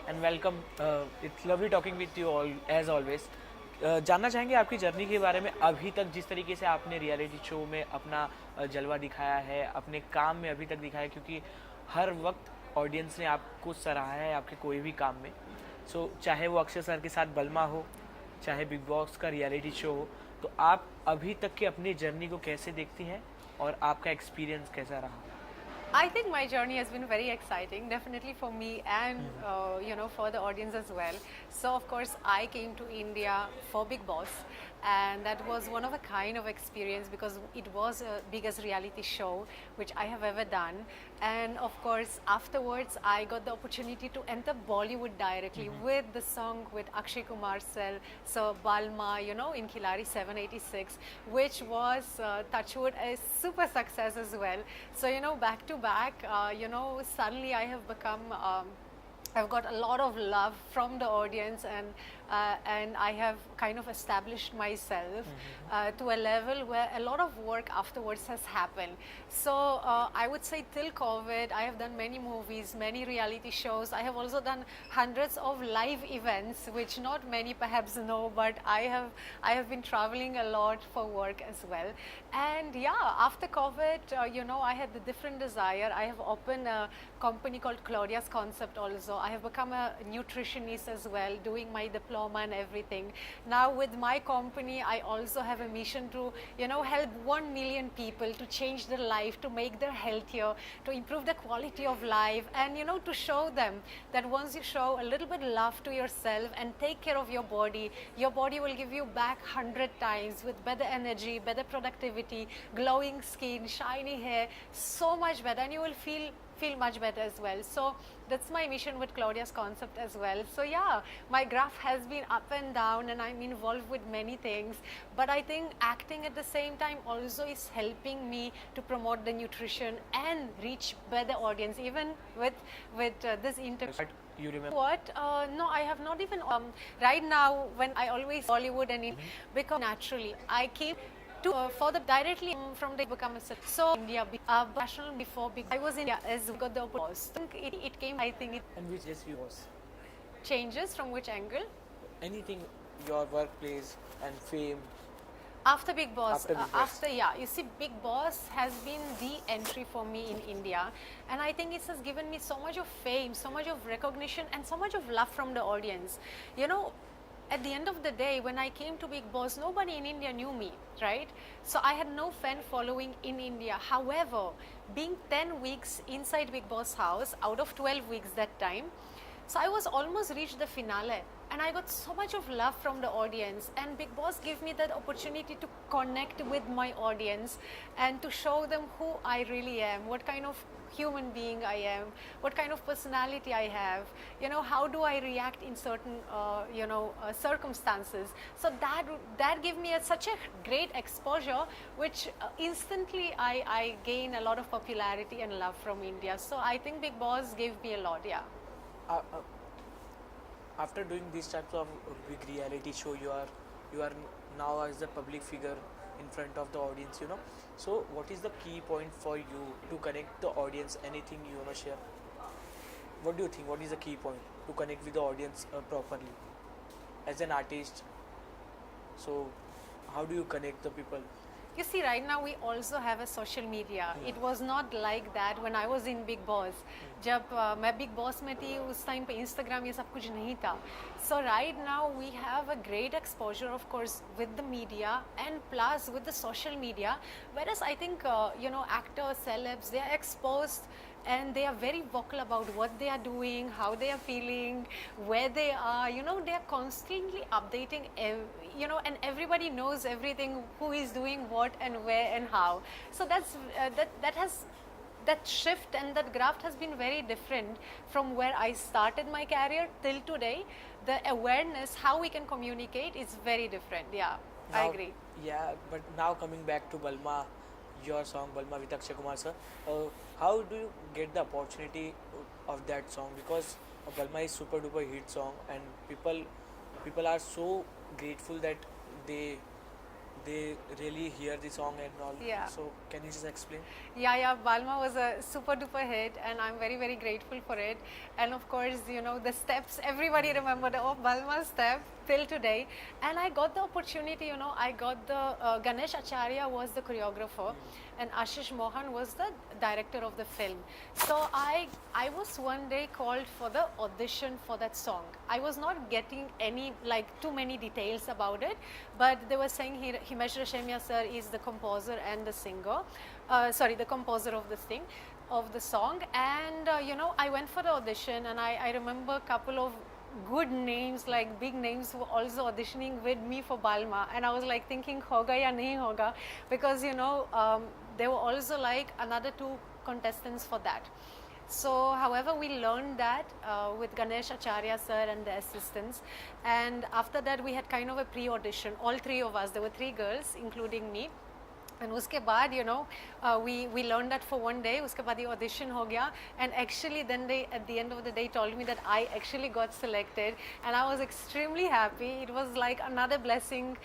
and welcome. It's lovely talking with you all as always. जानना चाहेंगे आपकी journey के बारे में, अभी तक जिस तरीके से आपने रियलिटी शो में अपना जलवा दिखाया है, अपने काम में अभी तक दिखाया है, क्योंकि हर वक्त ऑडियंस ने आपको सराहा है आपके कोई भी काम में. चाहे वो अक्षय सर के साथ बल्मा हो, चाहे बिग बॉस का रियलिटी शो हो, तो आप अभी तक की अपनी जर्नी को कैसे देखती हैं और आपका एक्सपीरियंस कैसा रहा? I think my journey has been very exciting, definitely for me and for the audience as well. So of course I came to India for Big Boss, and that was one of a kind of experience because it was the biggest reality show which I have ever done. And of course afterwards I got the opportunity to enter Bollywood directly with the song with Akshay Kumar sir, so Balma, in Khilari 786, which was touchwood a super success as well. So back to back, suddenly I have become I've got a lot of love from the audience, and I have kind of established myself to a level where a lot of work afterwards has happened. So I would say till COVID, I have done many movies, many reality shows. I have also done hundreds of live events, which not many perhaps know, but I have been traveling a lot for work as well. And yeah, after COVID, I had the different desire. I have opened a company called Claudia's Concept also. I have become a nutritionist as well, doing my diploma and everything. Now with my company, I also have a mission to, help 1 million people to change their life, to make them healthier, to improve the quality of life, and, to show them that once you show a little bit love to yourself and take care of your body will give you back 100 times with better energy, better productivity, glowing skin, shiny hair, so much better, and you will feel much better as well. So that's my mission with Claudia's Concept as well. So yeah, my graph has been up and down, and I'm involved with many things, but I think acting at the same time also is helping me to promote the nutrition and reach better audience, even with this interview. You remember? What? No, I have not even. Right now, when I always Bollywood and because naturally I came to for the directly from the become a so India national before big I was in India as got the opportunity. It came, I think it And which yes you was? changes from which angle Anything, your workplace and fame. after Big Boss. After Bigg Boss. You see, Big Boss has been the entry for me in India, and I think it has given me so much of fame, so much of recognition, and so much of love from the audience. At the end of the day, when I came to Big Boss, nobody in India knew me, right? So I had no fan following in India. However, being 10 weeks inside Big Boss house out of 12 weeks that time, so I was almost reached the finale, and I got so much of love from the audience, and Big Boss gave me that opportunity to connect with my audience and to show them who I really am, what kind of human being I am, what kind of personality I have, how do I react in certain circumstances. So that gave me such a great exposure, which instantly I gain a lot of popularity and love from India. So I think Big Boss gave me a lot. Yeah. uh, uh, After doing these types of big reality show, you are now as a public figure in front of the audience. So what is the key point for you to connect the audience? Anything you want to share? What do you think? What is the key point to connect with the audience properly as an artist? So how do you connect the people? You see, right now we also have a social media. It was not like that when I was in Big Boss. जब मैं Big Boss में थी, उस time पे Instagram ये सब कुछ नहीं था. So right now we have a great exposure, of course, with the media and plus with the social media. Whereas I think actors, celebs, they are exposed and they are very vocal about what they are doing, how they are feeling, where they are. They are constantly updating. And everybody knows everything, who is doing what and where and how. So that shift and that graft has been very different from where I started my career till today. The awareness, how we can communicate, is very different. Yeah, I agree. Yeah, but now coming back to Balma, your song Balma with Akshay Kumar sir, how do you get the opportunity of that song? Because Balma is super duper hit song, and people are so grateful that they they really hear the song and all. Yeah. So can you just explain? Yeah, Balma was a super duper hit, and I'm very, very grateful for it. And of course, you know, the steps, everybody remembered, oh, Balma step till today. And I got the opportunity, you know, I got the, Ganesh Acharya was the choreographer, and Ashish Mohan was the director of the film. So I was one day called for the audition for that song. I was not getting any, like, too many details about it, but they were saying Himesh Reshamia sir is the composer and the singer. Sorry, the composer of this thing, of the song. And you know, I went for the audition, and I remember a couple of good names, like big names, were also auditioning with me for Balma, and I was like thinking hoga ya nahi hoga, because you know, there were also like another two contestants for that. So however, we learned that with Ganesh Acharya sir and the assistants, and after that we had kind of a pre-audition, all three of us, there were three girls including me. And uske baad, you know, we learned that for one day. Uske baad the audition ho gaya, and actually then they at the end of the day told me that I actually got selected, and I was extremely happy. It was like another blessing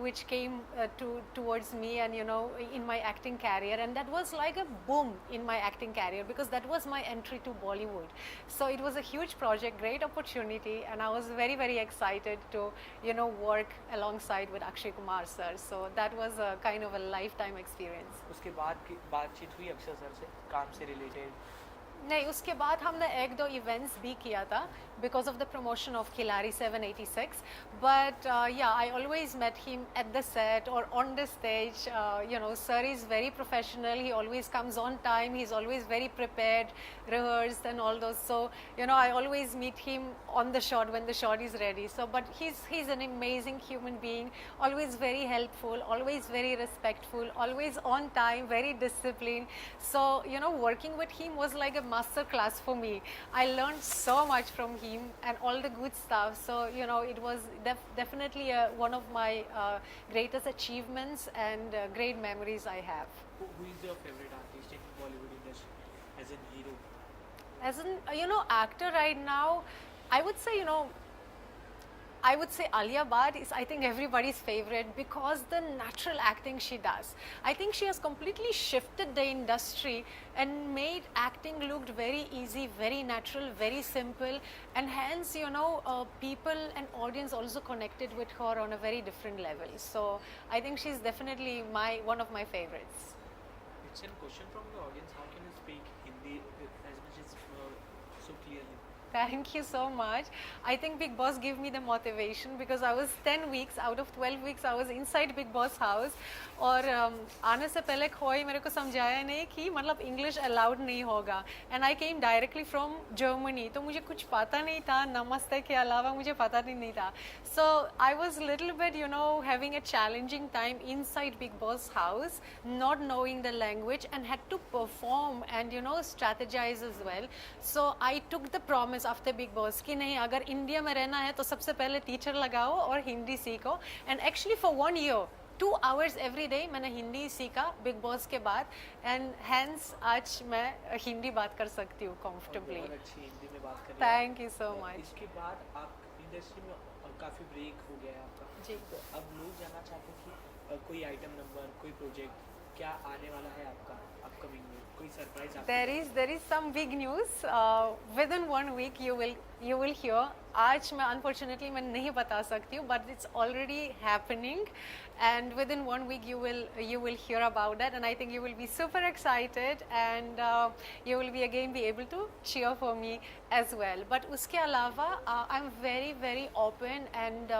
which came towards me, and you know, in my acting career, and that was like a boom in my acting career, because that was my entry to Bollywood. So it was a huge project, great opportunity, and I was very, very excited to, you know, work alongside with Akshay Kumar sir. So that was a kind of a lifetime experience. उसके बाद की बातचीत हुई Akshay sir से काम से related? नहीं, उसके बाद हमने एक दो इवेंट्स भी किया था because of the promotion of Khilari 786, but yeah, I always met him at the set or on the stage. You know, sir is very professional, he always comes on time, he's always very prepared, rehearsed and all those. So you know, I always meet him on the shot when the shot is ready. So but he's an amazing human being, always very helpful, always very respectful, always on time, very disciplined. So you know, working with him was like a master class for me. I learned so much from him and all the good stuff. So you know, it was definitely one of my greatest achievements and great memories I have. Who is your favorite artist in Bollywood industry as a hero? As an you know, actor right now, I would say, you know, I would say Alia Bhatt is, I think, everybody's favorite because the natural acting she does. I think she has completely shifted the industry and made acting looked very easy, very natural, very simple, and hence, you know, people and audience also connected with her on a very different level. So I think she's definitely one of my favorites. It's a question from the audience. How can you speak Hindi as much as so clearly? Thank you so much. I think Bigg Boss gave me the motivation because I was 10 weeks out of 12 weeks I was inside Bigg Boss house, और आने से पहले खोई मेरे को समझाया नहीं कि मतलब इंग्लिश अलाउड नहीं होगा, and I came directly from Germany, तो मुझे कुछ पता नहीं था, नमस्ते के अलावा मुझे पता नहीं था. So I was little bit, you know, having a challenging time inside Bigg Boss house, not knowing the language and had to perform and, you know, strategize as well. So I took the promise after Bigg Boss कि नहीं, अगर India में रहना है तो सबसे पहले teacher लगाओ और हिंदी सीखो. And actually for 1 year, 2 hours every day मैंने हिंदी सीखा बिग बॉस के बाद, and hence आज मैं हिंदी बात कर सकती हूँ comfortably. बहुत अच्छी हिंदी में बात कर रही हैं. Thank you so much. इसके बाद आप इंडस्ट्री में काफ़ी ब्रेक हो गया है आपका. जी. तो अब लोग जानना चाहते हैं कि कोई आइटम नंबर, कोई प्रोजेक्ट क्या आने वाला है आपका अपकमिंग में, कोई सरप्राइज आपको? There is some big news. Within 1 week you will hear. आज मैं unfortunately मैं नहीं बता सकती हूँ, but it's already happening, and within 1 week you will hear about that, and I think you will be super excited, and you will be again be able to cheer for me as well. But उसके अलावा I'm very, very open and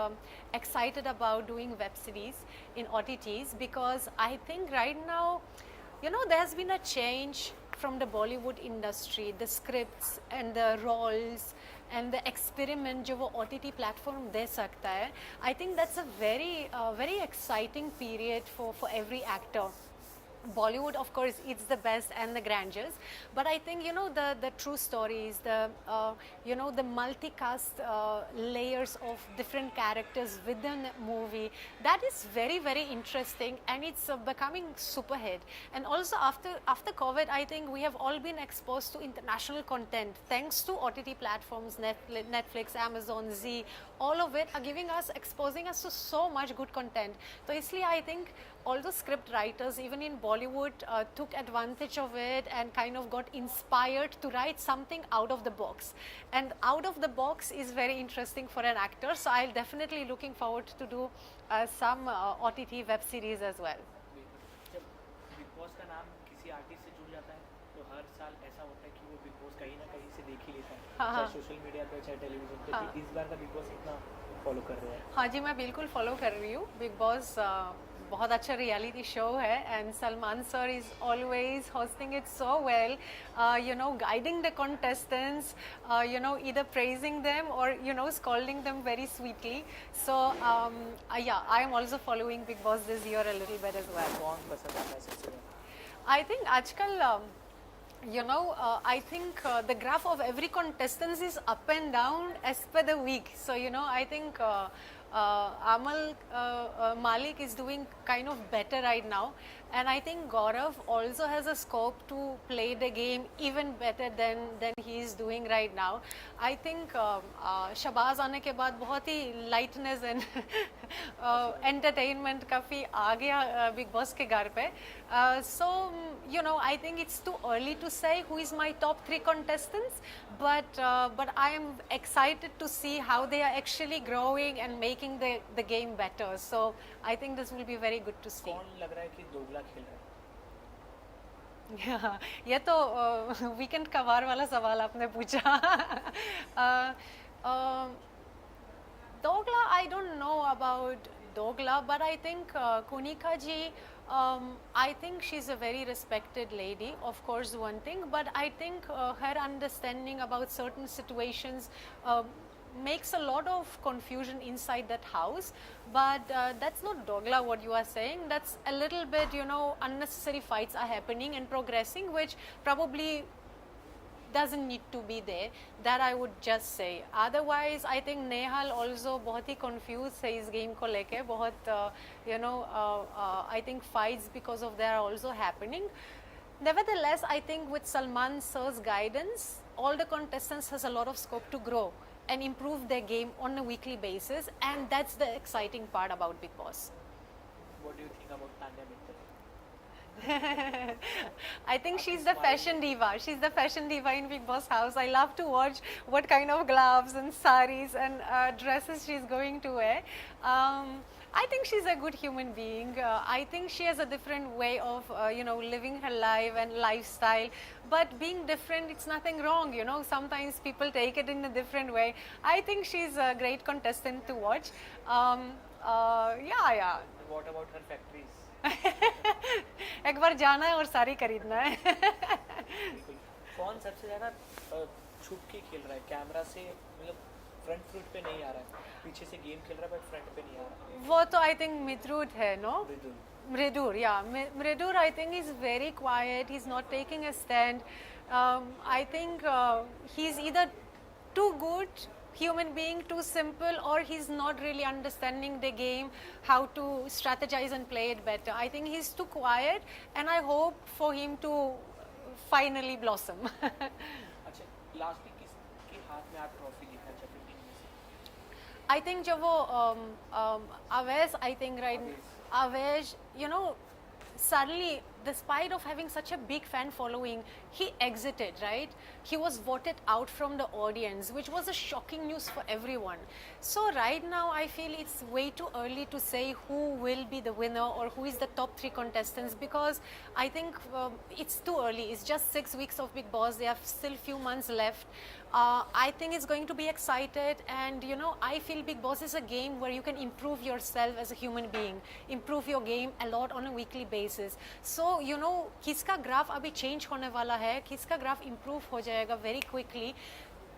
excited about doing web series in OTTs, because I think right now, you know, there's been a change from the Bollywood industry, the scripts and the roles and the experiment जो वो OTT platform दे सकता है. I think that's a very exciting period for every actor, Bollywood, of course, it's the best and the grandeurs, but I think the true stories, the multicast layers of different characters within a movie, that is very very interesting, and it's becoming super hit. And also after COVID, I think we have all been exposed to international content thanks to OTT platforms, Netflix, Amazon, Z, all of it are exposing us to so much good content. So इसलिए I think all the script writers, even in Bollywood, took advantage of it and kind of got inspired to write something out of the box. And out of the box is very interesting for an actor. So I'll definitely looking forward to do some OTT web series as well. जब big boss का नाम किसी artist से जुड़ जाता है तो हर साल ऐसा होता है कि वो बिग बॉस कहीं ना कहीं से देख ही लेता है, हाँ, चाहे हाँ। सोशल मीडिया पे चाहे टेलीविजन पे। हाँ। तो इस बार का बिग बॉस कितना फॉलो कर रहे हैं? हाँ जी, मैं बिल्कुल फॉलो कर रही हूँ। बिग बॉस बहुत अच्छा रियलिटी शो है, and Salman sir is always hosting it so well, guiding the contestants, either praising them or scolding them very sweetly. So yeah, I am also following Big Boss this year a little bit as well. कौन पसंद आता है सबसे ज़्यादा? I think आजकल I think the graph of every contestant is up and down as per the week. So I think Amal Malik is doing kind of better right now, and I think Gaurav also has a scope to play the game even better than he is doing right now. I think Shahbaz आने के बाद बहुत ही lightness and entertainment काफ़ी आ गया big boss के घर पे. So I think it's too early to say who is my top 3 contestants, but I am excited to see how they are actually growing and making the game better. So I think this will be very good to see. कौन लग रहा है कि दोगला खेल रहा है? ये तो वीकेंड कवार वाला सवाल आपने पूछा. Dogla, I don't know about Dogla, but I think Kunika ji, I think she's a very respected lady, of course, one thing, but I think her understanding about certain situations makes a lot of confusion inside that house. But that's not Dogla what you are saying. That's a little bit, unnecessary fights are happening and progressing, which probably doesn't need to be there. That I would just say. Otherwise, I think Nehal also बहुत ही confused है इस game को लेके. बहुत I think fights because of that are also happening. Nevertheless, I think with Salman sir's guidance, all the contestants has a lot of scope to grow and improve their game on a weekly basis, and that's the exciting part about Big Boss. What do you think about Tanya Mittal? I think she's the fashion diva. She's the fashion diva in Big Boss house. I love to watch what kind of gloves and saris and dresses she's going to wear. I think she's a good human being. I think she has a different way of, living her life and lifestyle. But being different, it's nothing wrong, Sometimes people take it in a different way. I think she's a great contestant to watch. Yeah. What about her factories? एक बार जाना है और सारी खरीदना है. बिल्कुल. कौन सबसे ज़्यादा छुप के खेल रहा है कैमरा से, मतलब फ्रंट फुट पे नहीं आ रहा है, पीछे से गेम खेल रहा है बट फ्रंट पे नहीं आ रहा है? वो तो आई थिंक मित्रुड है, no? Mridul. Mridur, I think is very quiet. He's not taking a stand. I think he's either too good human being, too simple, or he's not really understanding the game, how to strategize and play it better. I think he's too quiet, and I hope for him to finally blossom. अच्छा, last week किसके हाथ में आप trophy देखा जब 15 में से? I think जब वो Avesh, I think right, Avesh, suddenly, despite of having such a big fan following, he exited, right? He was voted out from the audience, which was a shocking news for everyone. So right now, I feel it's way too early to say who will be the winner or who is the top 3 contestants, because I think it's too early. It's just 6 weeks of Big Boss. They have still few months left. I think it's going to be excited, and I feel Big Boss is a game where you can improve yourself as a human being, improve your game a lot on a weekly basis. So किसका graph अभी change होने वाला है, किसका graph improve हो जाएगा very quickly.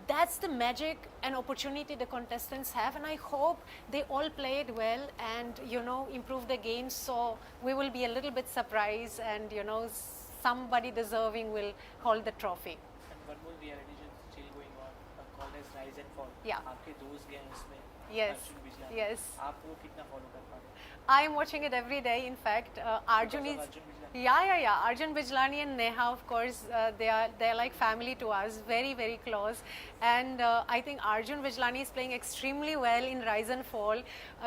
that's the magic and opportunity the contestants have, and I hope they all played well and improve their games, so we will be a little bit surprised, and somebody deserving will hold the trophy. And one more reality show still going on, called as Rise and Fall. Yeah. आपके दोस्त गए हैं उसमें, Yes. Arjun Bijlani. Yes. आप वो कितना follow कर पा रहे हैं? I am watching it every day. In fact, Arjun Because is. of Arjun Bijlani? Yeah. Arjun Bijlani and Neha, of course, they're like family to us, very very close. And I think Arjun Bijlani is playing extremely well in Rise and Fall.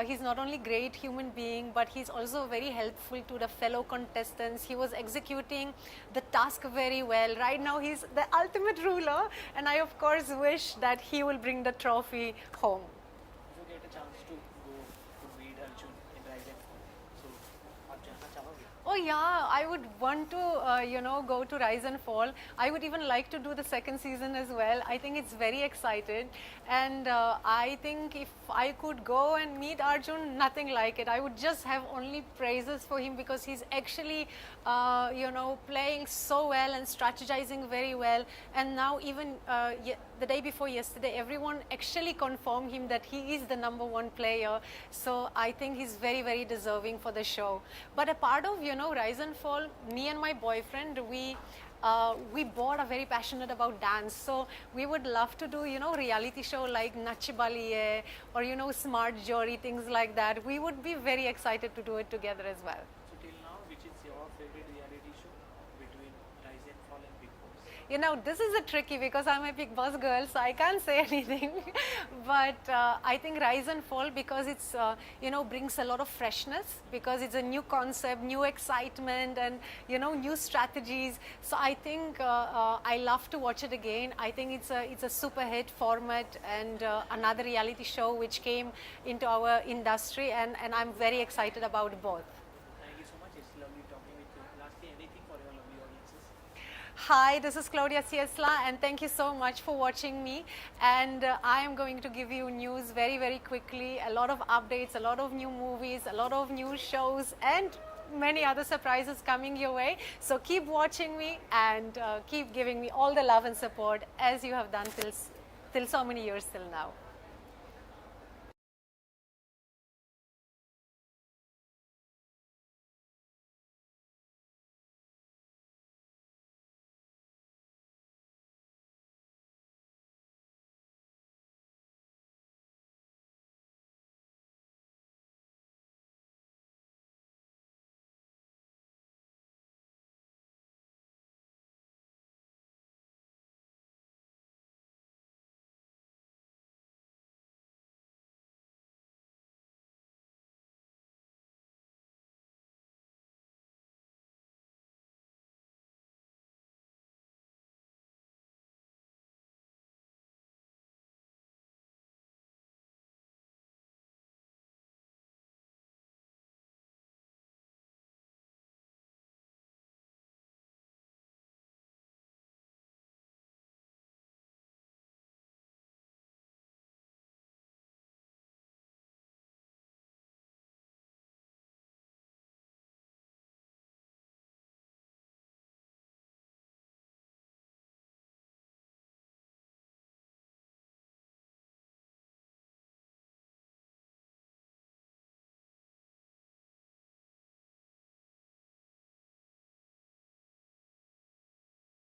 He's not only great human being, but he's also very helpful to the fellow contestants. He was executing the task very well. Right now, he's the ultimate ruler, and I of course wish that he will bring the trophy home. If you get a chance to go to meet Arjun in Rise and Fall, so आप जाना चाहोगे? Oh yeah, I would want to, go to Rise and Fall. I would even like to do the second season as well. I think it's very excited, and I think if I could go and meet Arjun, nothing like it. I would just have only praises for him because he's actually, playing so well and strategizing very well. And now even the day before yesterday, everyone actually confirmed him that he is the #1 player. So I think he's very, very deserving for the show. But a part of, Rise and Fall, me and my boyfriend, we both are very passionate about dance. So we would love to do, reality show like Nach Baliye or, Smart Jury, things like that. We would be very excited to do it together as well. So till now, which is your favorite reality show between Rise and Fall and Big Boss? This is a tricky because I'm a Big Boss girl, so I can't say anything. But I think Rise and Fall, because it's, brings a lot of freshness, because it's a new concept, new excitement, and, new strategies. So I think I love to watch it again. I think it's a super hit format, and another reality show which came into our industry, and I'm very excited about both. Thank you so much. It's lovely talking with you. Lastly, anything for your lovely audiences? Hi, this is Claudia Ciesla, and thank you so much for watching me. And I am going to give you news very, very quickly. A lot of updates, a lot of new movies, a lot of new shows, and many other surprises coming your way. So keep watching me and keep giving me all the love and support as you have done till so many years till now.